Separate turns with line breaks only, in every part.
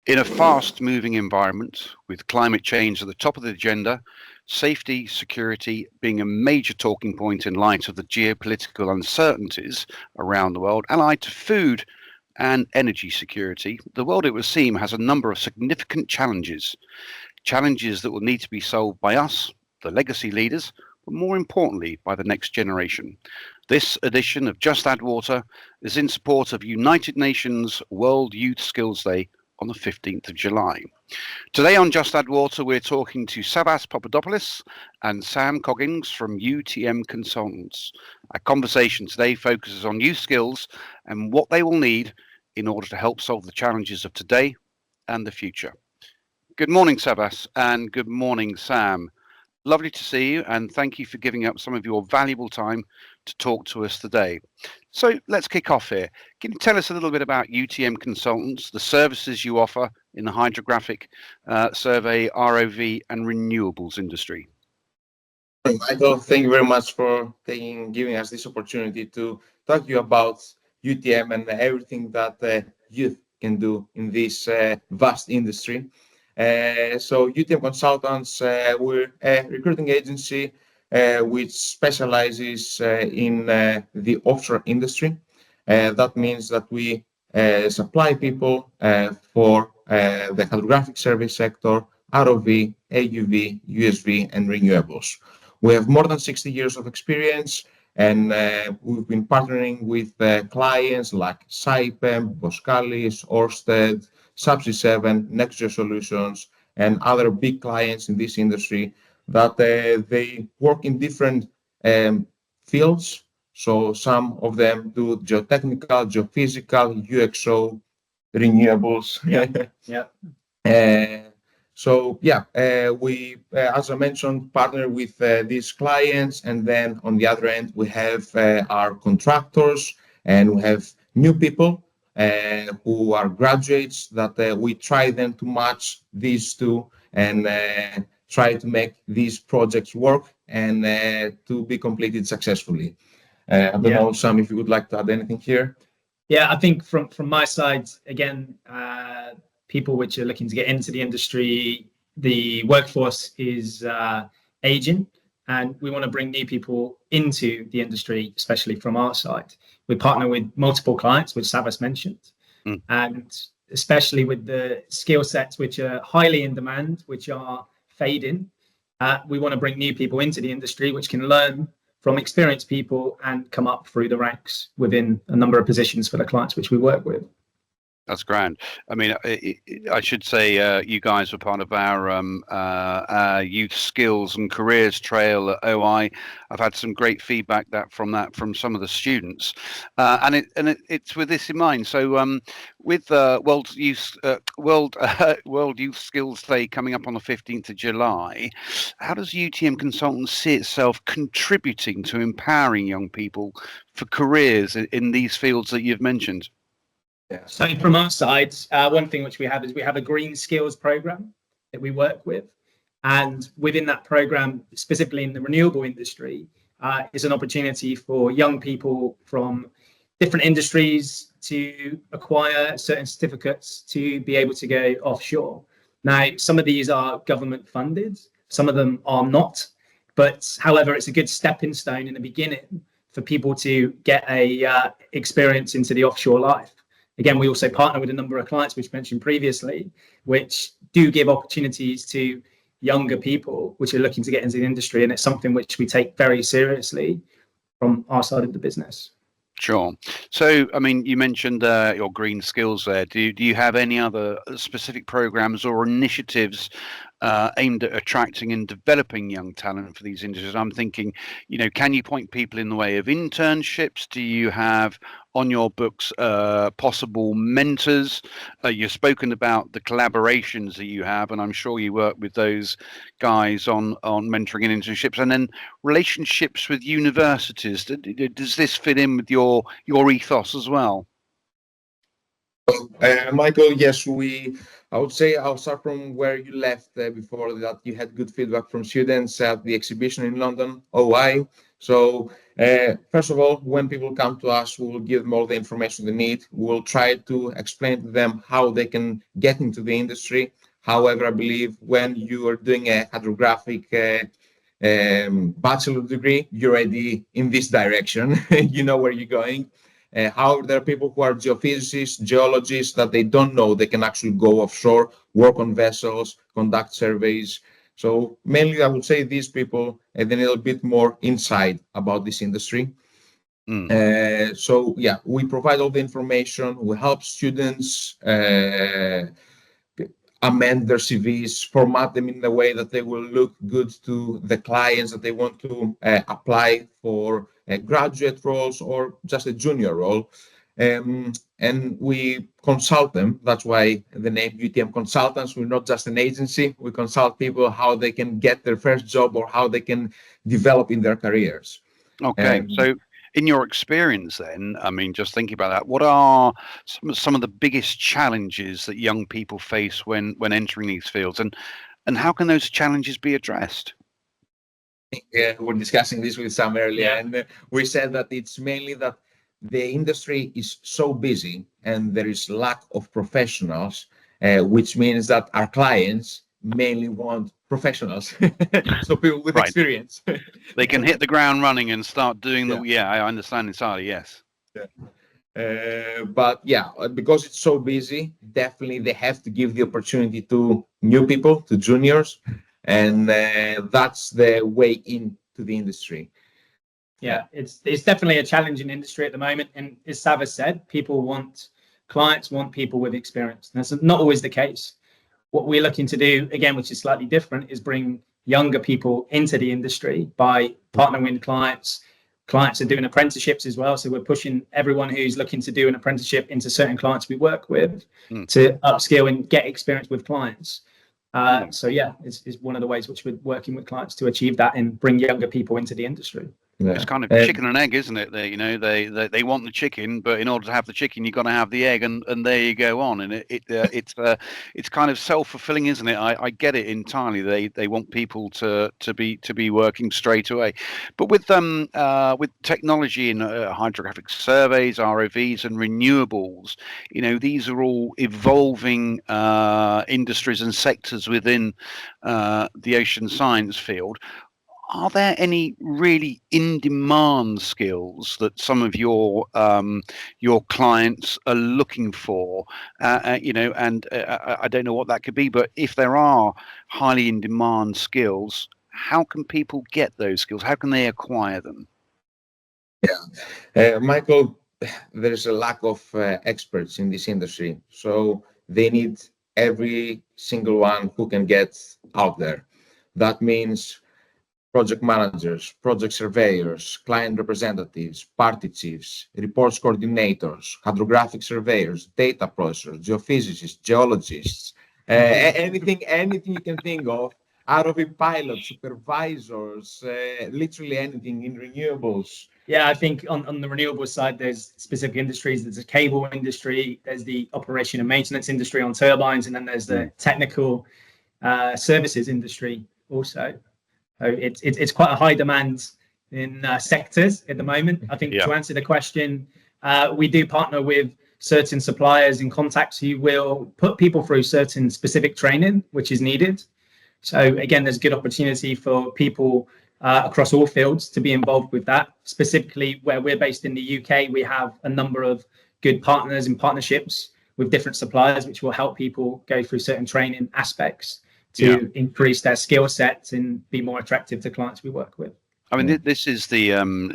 In a fast-moving environment, with climate change at the top of the agenda, safety, security being a major talking point in light of the geopolitical uncertainties around the world, allied to food and energy security, the world, it would seem, has a number of significant challenges. Challenges that will need to be solved by us, the legacy leaders, but more importantly, by the next generation. This edition of Just Add Water is in support of United Nations World Youth Skills Day on the 15th of July. Today on Just Add Water, we're talking to Savvas Papadopoulos and Sam Coggins from UTM Consultants. Our conversation today focuses on youth skills and what they will need in order to help solve the challenges of today and the future. Good morning, Savvas, and good morning, Sam. Lovely to see you, and thank you for giving up some of your valuable time to talk to us today. So let's kick off here. Can you tell us a little bit about UTM Consultants, the services you offer in the hydrographic survey, ROV and renewables industry?
Michael, thank you very much for giving us this opportunity to talk to you about UTM and everything that youth can do in this vast industry. So UTM Consultants, we're a recruiting agency which specializes in the offshore industry. That means that we supply people for the hydrographic survey sector, ROV, AUV, USV, and renewables. We have more than 60 years of experience, and we've been partnering with clients like Saipem, Boskalis, Ørsted, Subsea 7, Nextgeo Solutions, and other big clients in this industry that they work in different fields. So some of them do geotechnical, geophysical, UXO, renewables. We, as I mentioned, partner with these clients, and then on the other end, we have our contractors, and we have new people who are graduates that we try then to match these two and try to make these projects work and to be completed successfully. I don't know, Sam, if you would like to add anything here.
Yeah, I think from my side, again, people which are looking to get into the industry, the workforce is aging, and we want to bring new people into the industry, especially from our side. We partner with multiple clients, which Savvas mentioned, and especially with the skill sets which are highly in demand, which are fading. We want to bring new people into the industry, which can learn from experienced people and come up through the ranks within a number of positions for the clients which we work with.
That's grand. I mean, I should say you guys were part of our youth skills and careers trail at OI. I've had some great feedback from some of the students, and it's with this in mind. So with World Youth Skills Day coming up on the 15th of July, how does UTM Consultants see itself contributing to empowering young people for careers in these fields that you've mentioned?
Yeah. So from our side, one thing which we have is we have a green skills program that we work with, and within that program, specifically in the renewable industry, is an opportunity for young people from different industries to acquire certain certificates to be able to go offshore. Now, some of these are government funded, some of them are not, but however, it's a good stepping stone in the beginning for people to get a experience into the offshore life. Again, we also partner with a number of clients, which mentioned previously, which do give opportunities to younger people which are looking to get into the industry. And it's something which we take very seriously from our side of the business.
Sure. So, I mean, you mentioned your green skills there. Do you have any other specific programs or initiatives aimed at attracting and developing young talent for these industries? I'm thinking, can you point people in the way of internships? Do you have on your books possible mentors? You've spoken about the collaborations that you have, and I'm sure you work with those guys on mentoring and internships, and then relationships with universities. Does this fit in with your ethos as well?
Michael, yes, I would say I'll start from where you left before that. You had good feedback from students at the exhibition in London, OI. So, first of all, when people come to us, we will give them all the information they need. We'll try to explain to them how they can get into the industry. However, I believe when you are doing a hydrographic bachelor degree, you're already in this direction. You know where you're going. However, there are people who are geophysicists, geologists that they don't know they can actually go offshore, work on vessels, conduct surveys. So mainly, I would say these people and then a little bit more insight about this industry. So yeah, we provide all the information. We help students amend their CVs, format them in a way that they will look good to the clients that they want to apply for graduate roles or just a junior role. And we consult them. That's why the name UTM Consultants. We're not just an agency. We consult people how they can get their first job or how they can develop in their careers.
Okay, so in your experience then, I mean, just thinking about that, what are some of the biggest challenges that young people face when entering these fields, and how can those challenges be addressed?
We're discussing this with Sam earlier,
Yeah.
and we said that it's mainly that the industry is so busy and there is lack of professionals, which means that our clients mainly want professionals, so people with
Right.
experience.
They can hit the ground running and start doing the.
Yeah.
Yeah, I understand entirely. Yes.
But yeah, because it's so busy, definitely they have to give the opportunity to new people, to juniors, and that's the way into the industry.
Yeah, it's definitely a challenging industry at the moment, and as Savvas said, clients want people with experience. And that's not always the case. What we're looking to do, again, which is slightly different, is bring younger people into the industry by partnering with clients. Clients are doing apprenticeships as well, so we're pushing everyone who's looking to do an apprenticeship into certain clients we work with to upskill and get experience with clients. So yeah, it's one of the ways which we're working with clients to achieve that and bring younger people into the industry.
Yeah.
It's kind of chicken and egg, isn't it? They want the chicken, but in order to have the chicken, you've got to have the egg, and there you go on. And it's kind of self-fulfilling, isn't it? I get it entirely. They want people to be working straight away, but with technology in hydrographic surveys, ROVs, and renewables, these are all evolving industries and sectors within the ocean science field. Are there any really in-demand skills that some of your clients are looking for? And I don't know what that could be, but if there are highly in-demand skills, how can people get those skills? How can they acquire them?
Yeah, Michael, there's a lack of experts in this industry, so they need every single one who can get out there. That means project managers, project surveyors, client representatives, party chiefs, reports coordinators, hydrographic surveyors, data processors, geophysicists, geologists, anything you can think of, ROV pilots, supervisors, literally anything in renewables.
Yeah, I think on the renewable side, there's specific industries. There's a cable industry, there's the operation and maintenance industry on turbines, and then there's the technical services industry also. So it's quite a high demand in sectors at the moment. I think to answer the question, we do partner with certain suppliers and contacts who will put people through certain specific training, which is needed. So again, there's good opportunity for people across all fields to be involved with that. Specifically, where we're based in the UK, we have a number of good partners and partnerships with different suppliers, which will help people go through certain training aspects to increase their skill sets and be more attractive to clients we work with.
I mean, this is the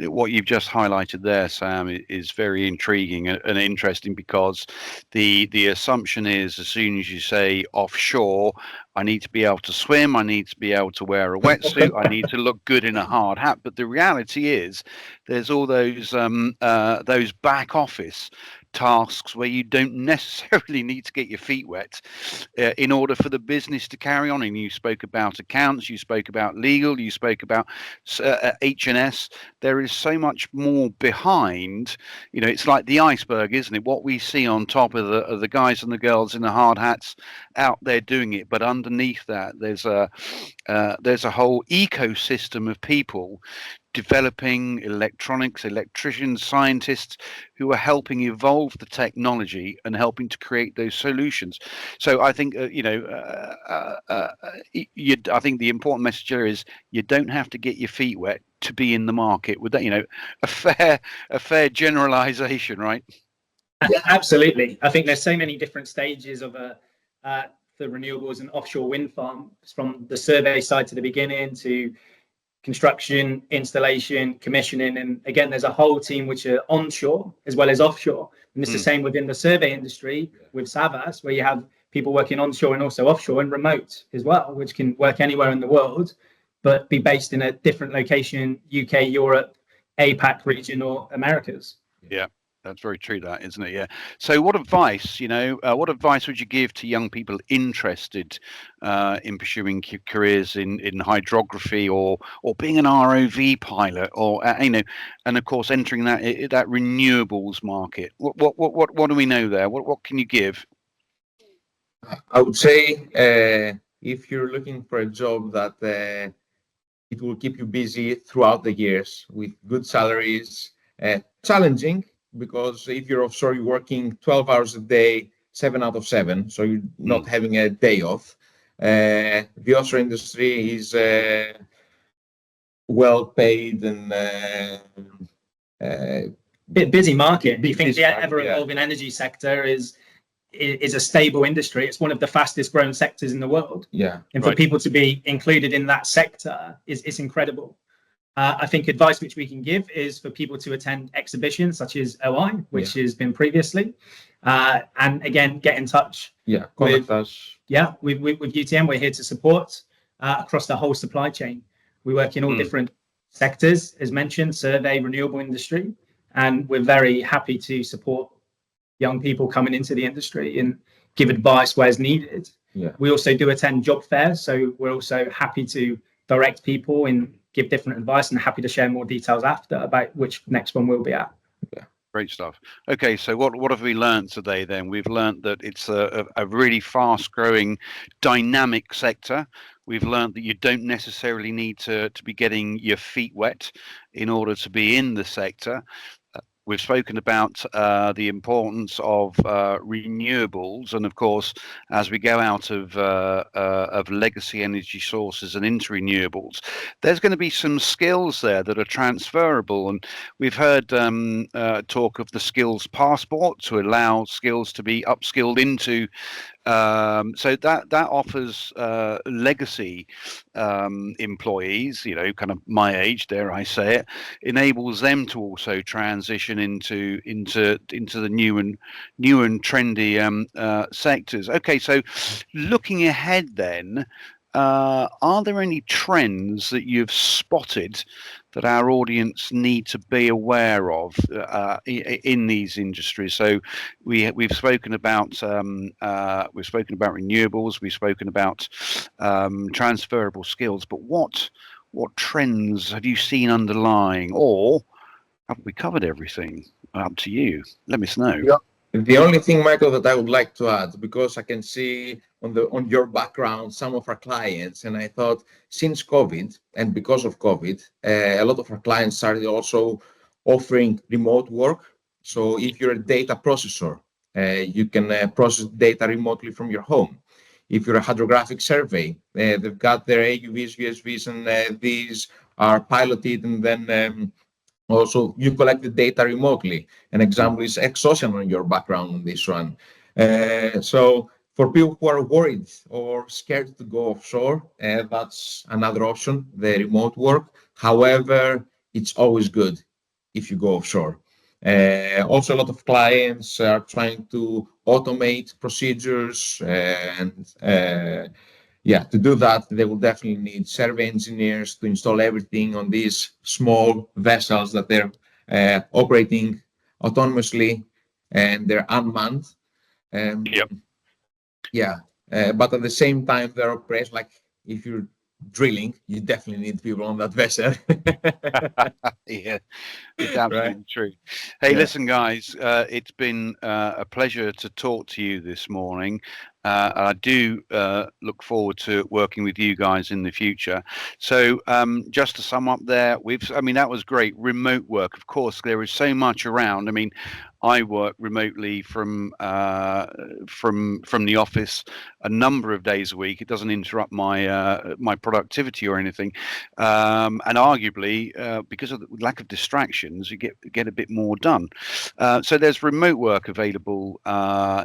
what you've just highlighted there, Sam, is very intriguing and interesting, because the assumption is as soon as you say offshore, I need to be able to swim, I need to be able to wear a wetsuit, I need to look good in a hard hat. But the reality is there's all those back office tasks where you don't necessarily need to get your feet wet in order for the business to carry on. And you spoke about accounts, you spoke about legal, you spoke about H&S. there is so much more behind. It's like the iceberg, isn't it? What we see on top of the guys and the girls in the hard hats out there doing it, but underneath that there's a whole ecosystem of people developing electronics, electricians, scientists who are helping evolve the technology and helping to create those solutions. So I think I think the important message here is you don't have to get your feet wet to be in the market. With that, a fair generalization, right?
Yeah, absolutely. I think there's so many different stages of the renewables and offshore wind farms, from the survey side to the beginning to construction, installation, commissioning. And again, there's a whole team which are onshore as well as offshore. And it's the same within the survey industry with Savvas, where you have people working onshore and also offshore and remote as well, which can work anywhere in the world, but be based in a different location, UK, Europe, APAC region, or Americas.
Yeah. That's very true, that, isn't it? Yeah. So what advice would you give to young people interested in pursuing careers in hydrography or being an ROV pilot, or and of course entering that renewables market? What do we know there? What can you give?
I would say if you're looking for a job that it will keep you busy throughout the years with good salaries, challenging, because if you're offshore, you're working 12 hours a day, 7 out of 7, so you're not having a day off. The offshore industry is well paid and
busy market. Do you think the ever-evolving energy sector is a stable industry? It's one of the fastest growing sectors in the world.
Yeah.
And for people to be included in that sector is incredible. I think advice which we can give is for people to attend exhibitions such as OI, which has been previously, and again, get in touch.
Yeah, contact us.
Yeah, with UTM, we're here to support across the whole supply chain. We work in all different sectors, as mentioned, survey, renewable industry, and we're very happy to support young people coming into the industry and give advice where it's needed.
Yeah.
We also do attend job fairs, so we're also happy to direct people and give different advice, and happy to share more details after about which next one we'll be at.
Yeah.
Great stuff. Okay, so what have we learned today then? We've learned that it's a really fast growing dynamic sector. We've learned that you don't necessarily need to be getting your feet wet in order to be in the sector. We've spoken about the importance of renewables, and of course, as we go out of legacy energy sources and into renewables, there's going to be some skills there that are transferable. And we've heard talk of the skills passport to allow skills to be upskilled into. So that offers legacy employees, kind of my age, dare I say it, enables them to also transition into the new and trendy sectors. Okay, so looking ahead then, are there any trends that you've spotted that our audience need to be aware of in these industries? So we've spoken about renewables, we've spoken about transferable skills, but what trends have you seen underlying, or have we covered everything? Up to you. Let me know.
Yeah. The only thing, Michael, that I would like to add, because I can see on your background some of our clients, and I thought since COVID and because of COVID, a lot of our clients started also offering remote work. So if you're a data processor, you can process data remotely from your home. If you're a hydrographic survey, they've got their AUVs, USVs, and these are piloted, and then also you collect the data remotely. An example is Ocean on your background on this one. So for people who are worried or scared to go offshore, that's another option, the remote work. However, it's always good if you go offshore. Also, a lot of clients are trying to automate procedures, and to do that, they will definitely need survey engineers to install everything on these small vessels that they're operating autonomously, and they're unmanned. But at the same time, they're operating like if you're drilling, you definitely need people on that vessel.
Yeah, it's absolutely true. Hey, listen, guys, it's been a pleasure to talk to you this morning. I do look forward to working with you guys in the future. So just to sum up there, that was great. Remote work, of course, there is so much around. I mean, I work remotely from the office a number of days a week. It doesn't interrupt my productivity or anything, and arguably because of the lack of distractions, you get a bit more done. So there's remote work available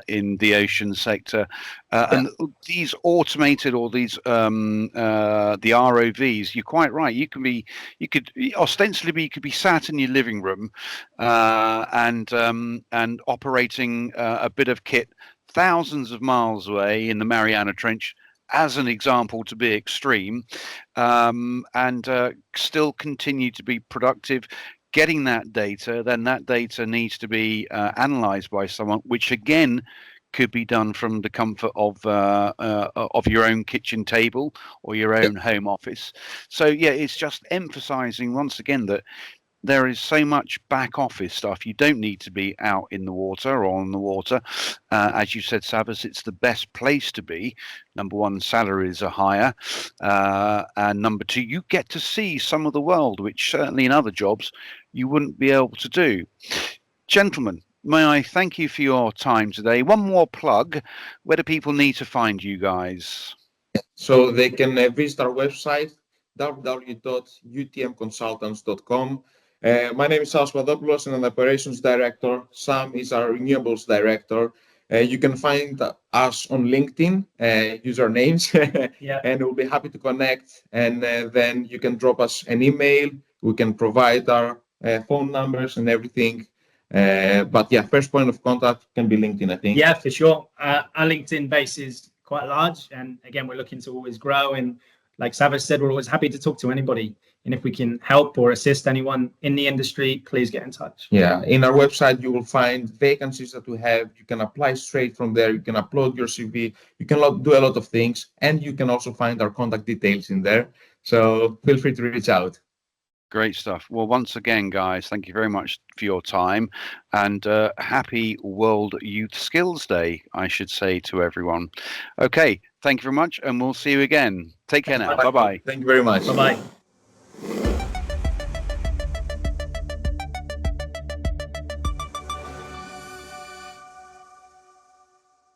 in the ocean sector, and these automated or these the ROVs. You're quite right. You could ostensibly you could be sat in your living room and operating a bit of kit thousands of miles away in the Mariana Trench, as an example, to be extreme, and still continue to be productive. Getting that data, then that data needs to be analyzed by someone, which again could be done from the comfort of your own kitchen table or your own home office. So yeah, it's just emphasizing once again that there is so much back office stuff. You don't need to be out in the water or on the water. As you said, Savvas, it's the best place to be. Number one, salaries are higher. And number two, you get to see some of the world, which certainly in other jobs you wouldn't be able to do. Gentlemen, may I thank you for your time today. One more plug. Where do people need to find you guys?
So they can visit our website, www.utmconsultants.com. My name is Savvas Papadopoulos, and I'm the Operations Director. Sam is our Renewables Director. You can find us on LinkedIn, use our names, and we'll be happy to connect. And then you can drop us an email. We can provide our phone numbers and everything. But yeah, first point of contact can be LinkedIn, I think.
Yeah, for sure. Our LinkedIn base is quite large. And again, we're looking to always grow. And like Savvas said, we're always happy to talk to anybody. And if we can help or assist anyone in the industry, please get in touch.
Yeah, in our website, you will find vacancies that we have. You can apply straight from there. You can upload your CV. You can do a lot of things. And you can also find our contact details in there. So feel free to reach out.
Great stuff. Well, once again, guys, thank you very much for your time, and happy World Youth Skills Day, I should say to everyone. Okay, thank you very much, and we'll see you again. Take care now. Bye-bye.
Thank you very much.
Bye-bye.